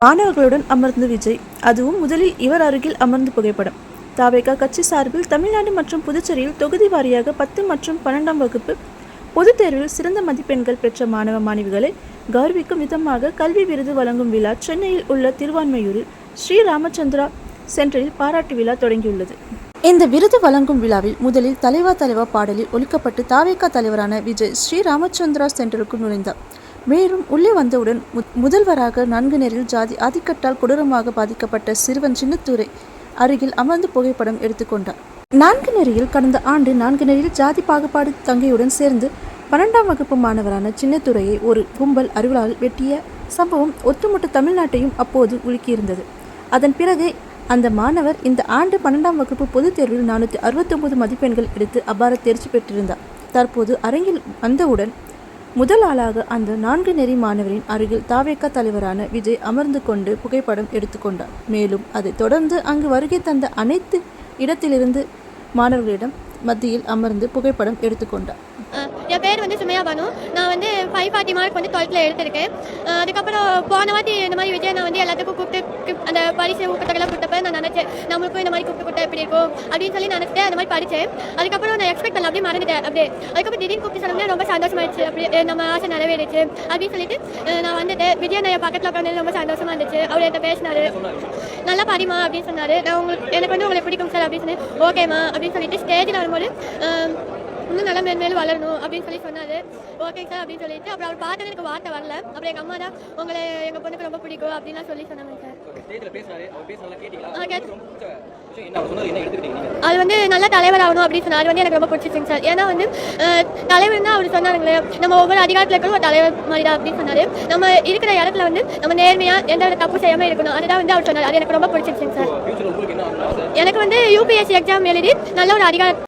மாணவர்களுடன் அமர்ந்து விஜய், அதுவும் முதலில் இவர் அருகில் அமர்ந்து புகைப்படம். தவேகா கட்சி சார்பில் தமிழ்நாடு மற்றும் புதுச்சேரியில் தொகுதி வாரியாக 10 மற்றும் 12ஆம் வகுப்பு பொதுத் தேர்வில் சிறந்த மதிப்பெண்கள் பெற்ற மாணவ மாணவிகளை கௌரவிக்கும் விதமாக கல்வி விருது வழங்கும் விழா சென்னையில் உள்ள திருவான்மையூரில் ஸ்ரீ ராமச்சந்திரா சென்டரில் பாராட்டு விழா தொடங்கியுள்ளது. இந்த விருது வழங்கும் விழாவில் முதலில் தலைவா பாடலில் ஒலிக்கப்பட்டு தவேகா தலைவரான விஜய் ஸ்ரீ ராமச்சந்திரா சென்டருக்குள் நுழைந்தார். மேலும் உள்ளே வந்தவுடன் முதல்வராக 4 நேரில் ஜாதி ஆதிக்கத்தால் கொடூரமாக பாதிக்கப்பட்ட சிறுவன் சின்னத்துரை அருகில் அமர்ந்து புகைப்படம் எடுத்துக்கொண்டார். 4 நேரில் கடந்த ஆண்டு 4 நேரில் ஜாதி பாகுபாடு தங்கையுடன் சேர்ந்து 12ஆம் வகுப்பு மாணவரான சின்னத்துரையை ஒரு கும்பல் அறிவால் வெட்டிய சம்பவம் ஒட்டுமொத்த தமிழ்நாட்டையும் அப்போது உலுக்கியிருந்தது. அதன் பிறகு அந்த மாணவர் இந்த ஆண்டு 12ஆம் வகுப்பு பொதுத் தேர்வில் 469 மதிப்பெண்கள் எடுத்து அபார தேர்ச்சி பெற்றிருந்தார். தற்போது அரங்கில் வந்தவுடன் முதல் ஆளாக அந்த 4 நெறி மாணவரின் அருகில் தவேகா தலைவரான விஜய் அமர்ந்து கொண்டு புகைப்படம் எடுத்துக்கொண்டார். மேலும் அதை தொடர்ந்து அங்கு வருகை தந்த அனைத்து இடத்திலிருந்து மாணவர்களிடம் மத்தியில் அமர்ந்து புகைப்படம் எடுத்துக்கொண்டார். என் பேர் சுமையா பானு. நான் 540 மார்க் 12th எடுத்திருக்கேன். அதுக்கப்புறம் போன வாட்டி இந்த மாதிரி விஜய் நான் எல்லாத்துக்கும் கூப்பிட்டு அந்த பரிசு ஊக்கத்தொகைலாம் கொடுத்தப்ப நான் நினச்சேன், நம்மளுக்கும் இந்த மாதிரி கூப்பிட்டு கொடுத்தா எப்படி இருக்கும் அப்படின்னு சொல்லி நினச்சிட்டு அந்த மாதிரி படித்தேன். அதுக்கப்புறம் நான் எக்ஸ்பெக்ட் பண்ணல, அப்படியே மறந்துட்டேன். அப்படியே அதுக்கப்புறம் திடீர்னு கூப்பிட்டு சொன்னோம்னா ரொம்ப சந்தோஷமாயிடுச்சு. அப்படியே நம்ம ஆசை நிறைவேறிச்சு அப்படின்னு சொல்லிட்டு நான் வந்துட்டேன். விஜய் நான் பக்கத்தில் உட்காந்து ரொம்ப சந்தோஷமா இருந்துச்சு. அவர் என்கிட்ட பேசினாரு, நல்லா படிமா அப்படின்னு சொன்னார். நான் எனக்கு உங்களை பிடிக்கும் சார் அப்படின்னு சொன்னேன். ஓகேம்மா அப்படின்னு சொல்லிட்டு ஸ்டேஜில் வரும்போது இன்னும் நல்லா மேலும் வளரணும் அப்படின்னு சொல்லி சொன்னார். ஓகே சார் அப்படின்னு சொல்லிட்டு அப்புறம் அவர் பார்த்தது எனக்கு வார்த்தை வரல. அப்புறம் எங்கள் அம்மா தான் உங்களை எங்கள் பொண்ணுக்கு ரொம்ப பிடிக்கும் அப்படின்லாம் சொல்லி சொன்னாங்க சார். அது நல்ல தலைவர் ஆகணும் அப்படின்னு சொன்னார். அது எனக்கு ரொம்ப பிடிச்சிருச்சுங்க சார். ஏன்னா தலைவர் தான் அவர் சொன்னாருங்களே, நம்ம ஒவ்வொரு அதிகாரத்தில் இருக்கிற ஒரு தலைவர் மாதிரி தான் அப்படின்னு சொன்னார். நம்ம இருக்கிற இடத்துல நம்ம நேர்மையாக எந்த ஒரு தப்பு செய்யாமல் இருக்கணும். அதுதான் அவர் சொன்னார். அது எனக்கு ரொம்ப பிடிச்சிருச்சுங்க சார். எனக்கு UPSC எக்ஸாம் எழுதி நல்ல ஒரு அதிகாரம்